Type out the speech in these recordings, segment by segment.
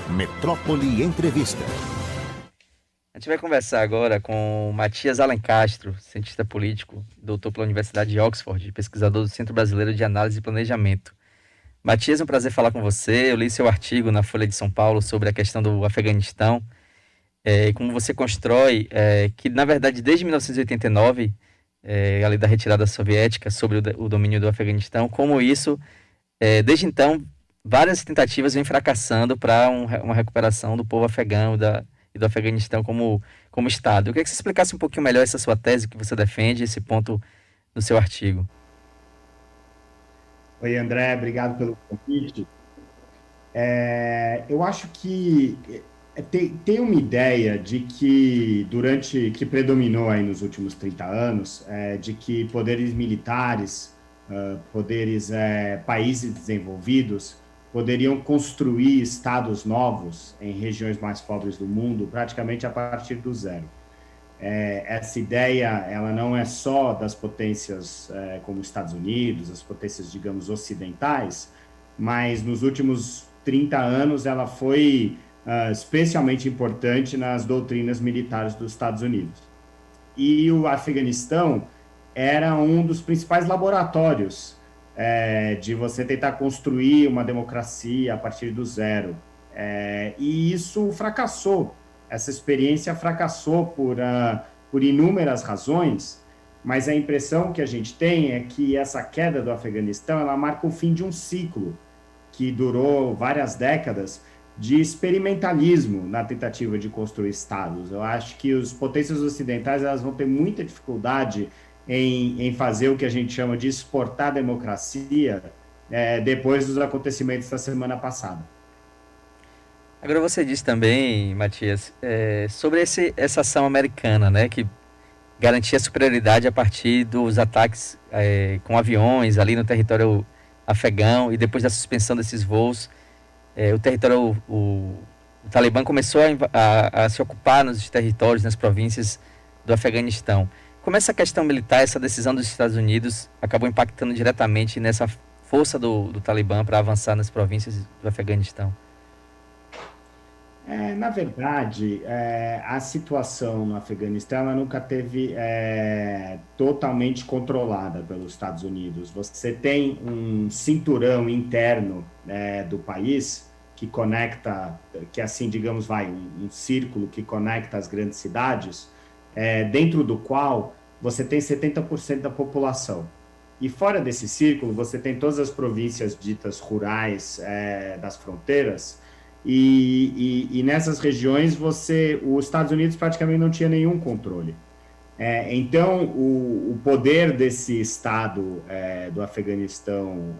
Metrópole Entrevista. A gente vai conversar agora com o Matias Alencastro, cientista político, doutor pela Universidade de Oxford, pesquisador do Centro Brasileiro de Análise e Planejamento. Matias, é um prazer falar com você. Eu li seu artigo na Folha de São Paulo sobre a questão do Afeganistão, e como você constrói, que na verdade desde 1989, a lei da retirada soviética sobre o domínio do Afeganistão, como isso, desde então, várias tentativas vêm fracassando para uma recuperação do povo afegão e do Afeganistão como Estado. Eu queria que você explicasse um pouquinho melhor essa sua tese que você defende, esse ponto no seu artigo. Oi, André, obrigado pelo convite. Eu acho que tem uma ideia de que que predominou aí nos últimos 30 anos, de que poderes militares, países desenvolvidos poderiam construir estados novos em regiões mais pobres do mundo praticamente a partir do zero. Essa ideia, ela não é só das potências como Estados Unidos, as potências, digamos, ocidentais, mas nos últimos 30 anos ela foi especialmente importante nas doutrinas militares dos Estados Unidos. E o Afeganistão era um dos principais laboratórios de você tentar construir uma democracia a partir do zero. E isso fracassou. Essa experiência fracassou por inúmeras razões, mas a impressão que a gente tem é que essa queda do Afeganistão, ela marca o fim de um ciclo que durou várias décadas de experimentalismo na tentativa de construir estados. Eu acho que as potências ocidentais elas vão ter muita dificuldade em fazer o que a gente chama de exportar a democracia depois dos acontecimentos da semana passada. Agora você disse também, Matias, sobre essa ação americana, né, que garantia superioridade a partir dos ataques com aviões ali no território afegão, e depois da suspensão desses voos, o Talibã começou a se ocupar nos territórios, nas províncias do Afeganistão. Como essa questão militar, essa decisão dos Estados Unidos acabou impactando diretamente nessa força do Talibã para avançar nas províncias do Afeganistão? Na verdade, a situação no Afeganistão ela nunca teve totalmente controlada pelos Estados Unidos. Você tem um cinturão interno do país que conecta, que assim, digamos, um círculo que conecta as grandes cidades, dentro do qual você tem 70% da população. E fora desse círculo, você tem todas as províncias ditas rurais das fronteiras. E nessas regiões os Estados Unidos praticamente não tinha nenhum controle. Então o poder desse Estado do Afeganistão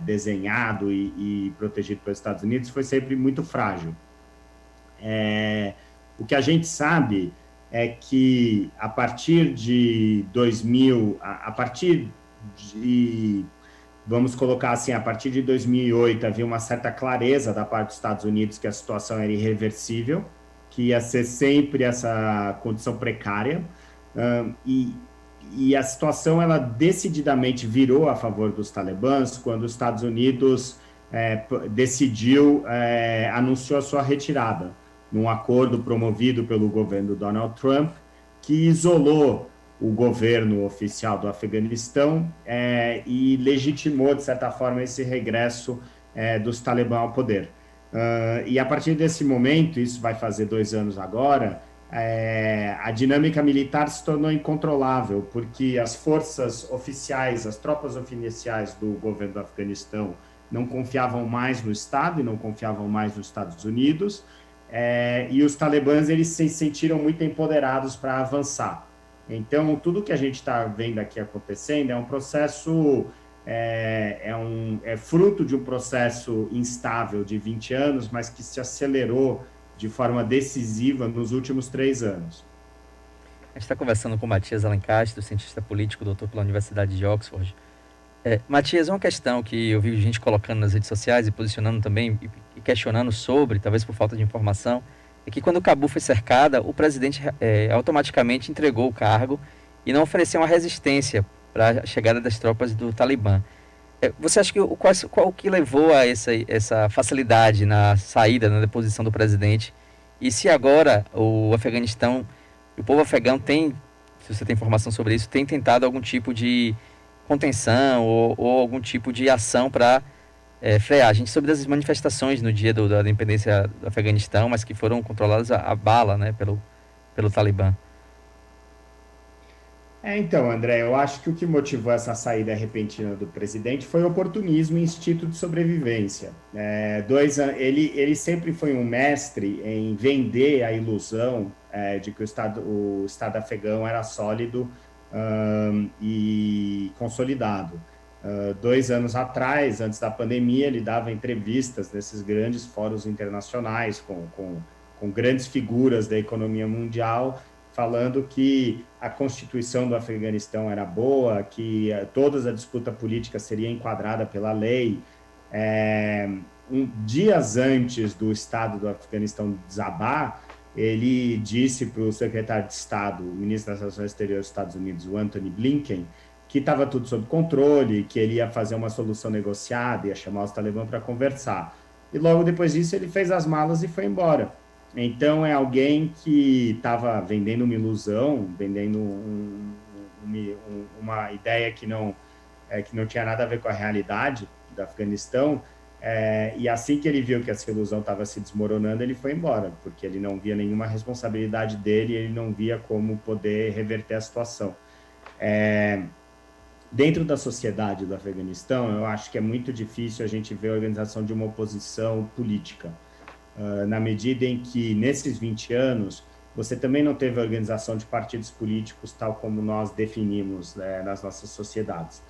desenhado e protegido pelos Estados Unidos foi sempre muito frágil. O que a gente sabe é que a partir de 2000, vamos colocar assim, a partir de 2008 havia uma certa clareza da parte dos Estados Unidos que a situação era irreversível, que ia ser sempre essa condição precária, e a situação ela decididamente virou a favor dos talibãs quando os Estados Unidos anunciou a sua retirada, num acordo promovido pelo governo Donald Trump, que isolou o governo oficial do Afeganistão e legitimou, de certa forma, esse regresso dos talibãs ao poder. E a partir desse momento, isso vai fazer 2 anos agora, a dinâmica militar se tornou incontrolável, porque as forças oficiais, as tropas oficiais do governo do Afeganistão não confiavam mais no Estado e não confiavam mais nos Estados Unidos, e os talibãs eles se sentiram muito empoderados para avançar. Então, tudo que a gente está vendo aqui acontecendo é um processo, é fruto de um processo instável de 20 anos, mas que se acelerou de forma decisiva nos últimos 3 anos. A gente está conversando com o Matias Alencastro, cientista político, doutor pela Universidade de Oxford. Matias, uma questão que eu vi gente colocando nas redes sociais e posicionando também, e questionando sobre, talvez por falta de informação, é que quando Cabul foi cercada, o presidente automaticamente entregou o cargo e não ofereceu uma resistência para a chegada das tropas do Talibã. Você acha que qual que levou a essa facilidade na saída, na deposição do presidente? E se agora o Afeganistão, o povo afegão tem, se você tem informação sobre isso, tem tentado algum tipo de contenção ou algum tipo de ação para frear? A gente soube das manifestações no dia da independência do Afeganistão, mas que foram controladas a bala, né, pelo Talibã. Então, André, eu acho que o que motivou essa saída repentina do presidente foi oportunismo e instinto de sobrevivência. Ele sempre foi um mestre em vender a ilusão de que o Estado afegão era sólido e consolidado. 2 anos atrás, antes da pandemia, ele dava entrevistas nesses grandes fóruns internacionais com grandes figuras da economia mundial, falando que a Constituição do Afeganistão era boa, que toda a disputa política seria enquadrada pela lei. Dias antes do Estado do Afeganistão desabar, ele disse para o secretário de Estado, o ministro das Relações Exteriores dos Estados Unidos, o Anthony Blinken, que estava tudo sob controle, que ele ia fazer uma solução negociada, ia chamar os talibã para conversar. E logo depois disso ele fez as malas e foi embora. Então é alguém que estava vendendo uma ilusão, vendendo uma ideia que não tinha nada a ver com a realidade do Afeganistão, e assim que ele viu que essa ilusão estava se desmoronando, ele foi embora, porque ele não via nenhuma responsabilidade dele, ele não via como poder reverter a situação. Dentro da sociedade do Afeganistão, eu acho que é muito difícil a gente ver a organização de uma oposição política, na medida em que, nesses 20 anos, você também não teve a organização de partidos políticos tal como nós definimos nas nossas sociedades.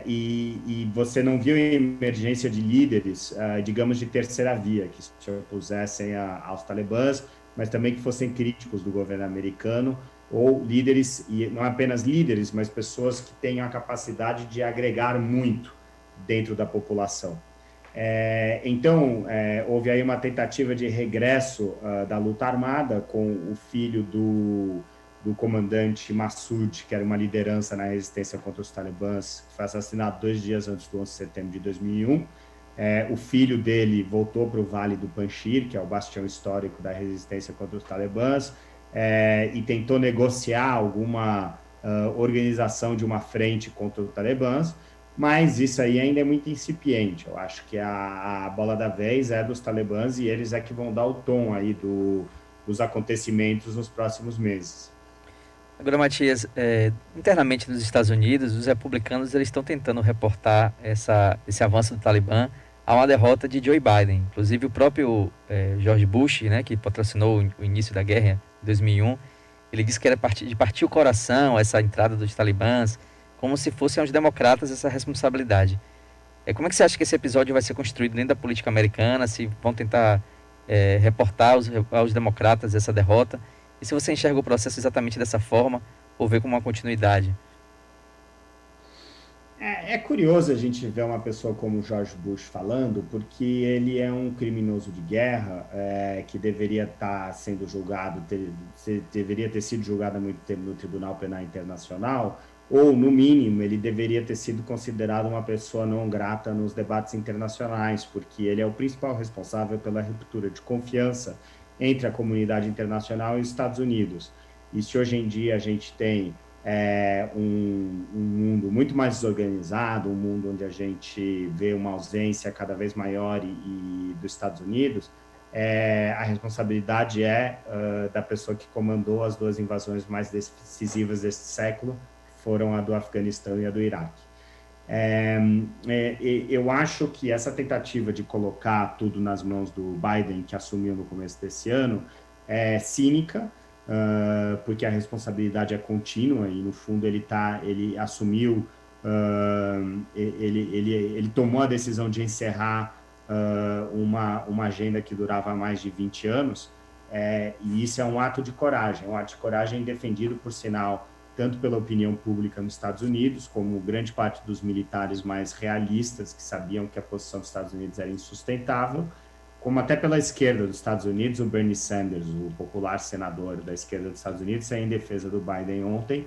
E você não viu a emergência de líderes, digamos, de terceira via, que se opusessem aos talibãs, mas também que fossem críticos do governo americano, ou líderes, e não apenas líderes, mas pessoas que tenham a capacidade de agregar muito dentro da população. Então, houve aí uma tentativa de regresso da luta armada com o filho do comandante Massoud, que era uma liderança na resistência contra os talibãs, que foi assassinado 2 dias antes do 11 de setembro de 2001. O filho dele voltou para o Vale do Panjshir, que é o bastião histórico da resistência contra os talibãs, e tentou negociar alguma organização de uma frente contra os talibãs, mas isso aí ainda é muito incipiente. Eu acho que a bola da vez é dos talibãs e eles é que vão dar o tom aí dos acontecimentos nos próximos meses. Agora, Matias, internamente nos Estados Unidos, os republicanos eles estão tentando reportar esse avanço do Talibã a uma derrota de Joe Biden. Inclusive, o próprio George Bush, né, que patrocinou o início da guerra em 2001, ele disse que era de partir o coração essa entrada dos talibãs, como se fossem aos democratas essa responsabilidade. Como é que você acha que esse episódio vai ser construído dentro da política americana? Se vão tentar reportar aos democratas essa derrota? E se você enxerga o processo exatamente dessa forma, ou vê como uma continuidade? É curioso a gente ver uma pessoa como George Bush falando, porque ele é um criminoso de guerra que deveria estar sendo julgado, deveria ter sido julgado há muito tempo no Tribunal Penal Internacional, ou, no mínimo, ele deveria ter sido considerado uma pessoa não grata nos debates internacionais, porque ele é o principal responsável pela ruptura de confiança entre a comunidade internacional e os Estados Unidos. E se hoje em dia a gente tem um mundo muito mais desorganizado, um mundo onde a gente vê uma ausência cada vez maior dos Estados Unidos, a responsabilidade da pessoa que comandou as 2 invasões mais decisivas deste século, foram a do Afeganistão e a do Iraque. Eu acho que essa tentativa de colocar tudo nas mãos do Biden, que assumiu no começo desse ano, é cínica, porque a responsabilidade é contínua e, no fundo, ele assumiu, ele tomou a decisão de encerrar uma agenda que durava mais de 20 anos, e isso é um ato de coragem defendido, por sinal, tanto pela opinião pública nos Estados Unidos, como grande parte dos militares mais realistas, que sabiam que a posição dos Estados Unidos era insustentável, como até pela esquerda dos Estados Unidos. O Bernie Sanders, o popular senador da esquerda dos Estados Unidos, saiu em defesa do Biden ontem,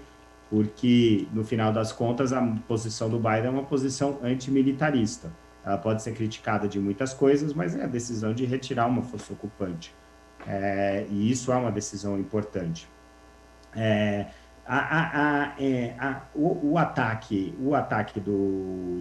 porque, no final das contas, a posição do Biden é uma posição antimilitarista. Ela pode ser criticada de muitas coisas, mas é a decisão de retirar uma força ocupante. E isso é uma decisão importante. O ataque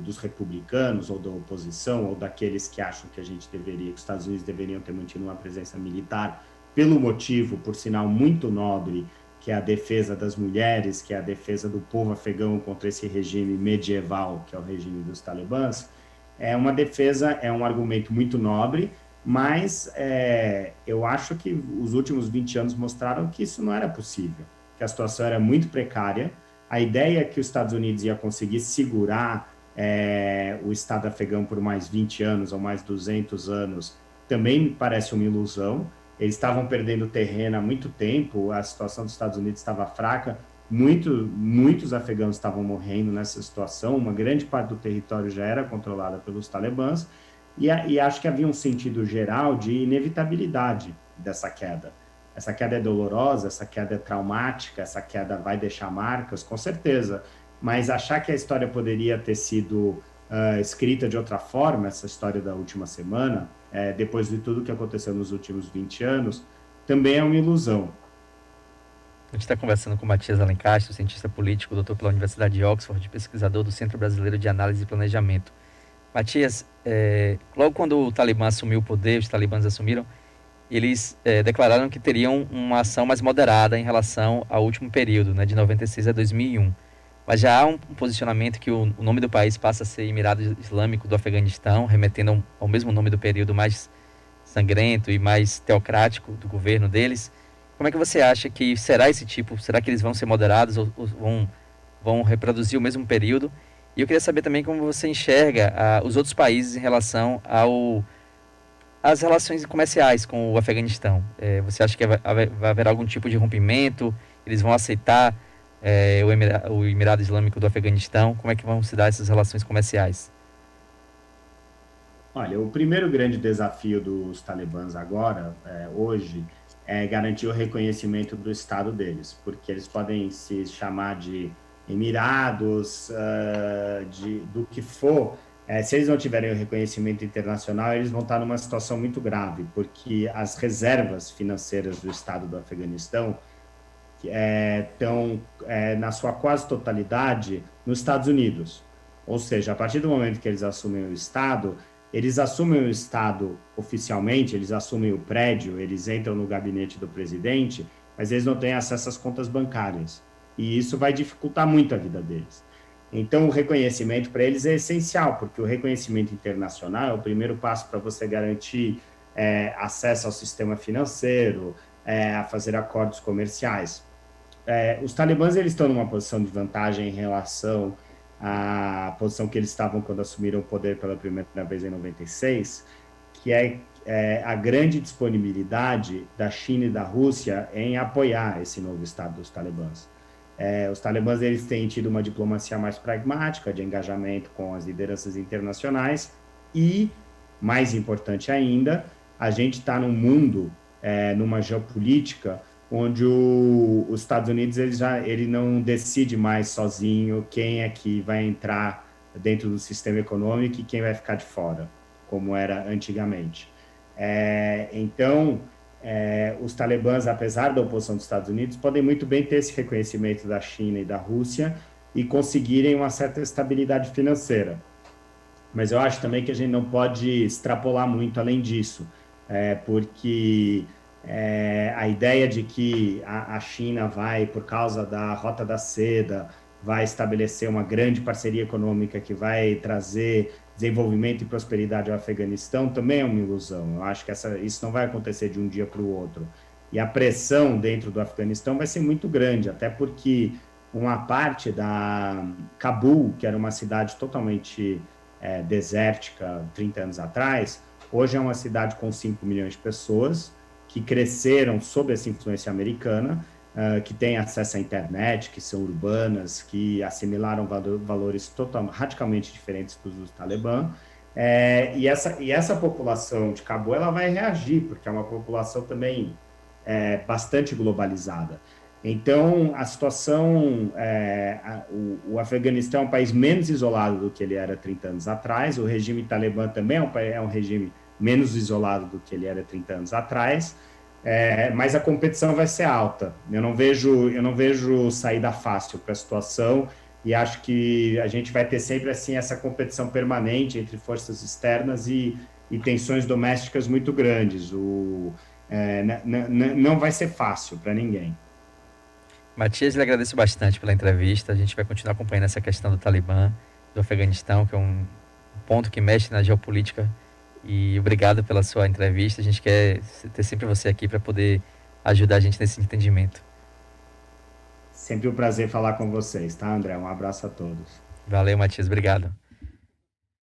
dos republicanos ou da oposição ou daqueles que acham que que os Estados Unidos deveriam ter mantido uma presença militar pelo motivo, por sinal, muito nobre, que é a defesa das mulheres, que é a defesa do povo afegão contra esse regime medieval, que é o regime dos talibãs, é uma defesa, é um argumento muito nobre, mas eu acho que os últimos 20 anos mostraram que isso não era possível, que a situação era muito precária. A ideia que os Estados Unidos ia conseguir segurar o Estado afegão por mais 20 anos ou mais 200 anos também me parece uma ilusão. Eles estavam perdendo terreno há muito tempo, a situação dos Estados Unidos estava fraca, muitos afegãos estavam morrendo nessa situação, uma grande parte do território já era controlada pelos talibãs, e acho que havia um sentido geral de inevitabilidade dessa queda. Essa queda é dolorosa, essa queda é traumática, essa queda vai deixar marcas, com certeza, mas achar que a história poderia ter sido escrita de outra forma, essa história da última semana, depois de tudo que aconteceu nos últimos 20 anos, também é uma ilusão. A gente está conversando com o Matias Alencastro, cientista político, doutor pela Universidade de Oxford, pesquisador do Centro Brasileiro de Análise e Planejamento. Matias, logo quando o Talibã assumiu o poder, os talibãs assumiram, eles declararam que teriam uma ação mais moderada em relação ao último período, né, de 96 a 2001. Mas já há um posicionamento que o nome do país passa a ser Emirado Islâmico do Afeganistão, remetendo ao mesmo nome do período mais sangrento e mais teocrático do governo deles. Como é que você acha que será esse tipo? Será que eles vão ser moderados ou vão reproduzir o mesmo período? E eu queria saber também como você enxerga os outros países em relação às relações comerciais com o Afeganistão. Você acha que vai haver algum tipo de rompimento? Eles vão aceitar o Emirado Islâmico do Afeganistão? Como é que vão se dar essas relações comerciais? Olha, o primeiro grande desafio dos talibãs agora, hoje, é garantir o reconhecimento do Estado deles, porque eles podem se chamar de Emirados, do que for. Se eles não tiverem o reconhecimento internacional, eles vão estar numa situação muito grave, porque as reservas financeiras do Estado do Afeganistão estão, na sua quase totalidade, nos Estados Unidos. Ou seja, a partir do momento que eles assumem o Estado oficialmente, eles assumem o prédio, eles entram no gabinete do presidente, mas eles não têm acesso às contas bancárias. E isso vai dificultar muito a vida deles. Então, o reconhecimento para eles é essencial, porque o reconhecimento internacional é o primeiro passo para você garantir acesso ao sistema financeiro, a fazer acordos comerciais. Os talibãs eles estão numa posição de vantagem em relação à posição que eles estavam quando assumiram o poder pela primeira vez em 96, que é a grande disponibilidade da China e da Rússia em apoiar esse novo Estado dos talibãs. Os talibãs eles têm tido uma diplomacia mais pragmática, de engajamento com as lideranças internacionais e, mais importante ainda, a gente está num mundo, numa geopolítica, onde os Estados Unidos ele não decide mais sozinho quem é que vai entrar dentro do sistema econômico e quem vai ficar de fora, como era antigamente. Então, os talibãs, apesar da oposição dos Estados Unidos, podem muito bem ter esse reconhecimento da China e da Rússia e conseguirem uma certa estabilidade financeira. Mas eu acho também que a gente não pode extrapolar muito além disso, porque a ideia de que a China vai, por causa da Rota da Seda, vai estabelecer uma grande parceria econômica que vai trazer desenvolvimento e prosperidade ao Afeganistão também é uma ilusão. Eu acho que isso não vai acontecer de um dia para o outro. E a pressão dentro do Afeganistão vai ser muito grande, até porque uma parte da Cabul, que era uma cidade totalmente desértica 30 anos atrás, hoje é uma cidade com 5 milhões de pessoas que cresceram sob essa influência americana, que têm acesso à internet, que são urbanas, que assimilaram valores radicalmente diferentes dos Talibã. E essa população de Cabul ela vai reagir, porque é uma população também bastante globalizada. Então, a situação, o Afeganistão é um país menos isolado do que ele era 30 anos atrás, o regime talibã também é um regime menos isolado do que ele era 30 anos atrás, mas a competição vai ser alta. Eu não vejo saída fácil para a situação e acho que a gente vai ter sempre assim essa competição permanente entre forças externas e tensões domésticas muito grandes. Não vai ser fácil para ninguém. Matias, lhe agradeço bastante pela entrevista. A gente vai continuar acompanhando essa questão do Talibã, do Afeganistão, que é um ponto que mexe na geopolítica. E obrigado pela sua entrevista. A gente quer ter sempre você aqui para poder ajudar a gente nesse entendimento. Sempre um prazer falar com vocês, tá, André? Um abraço a todos. Valeu, Matias. Obrigado.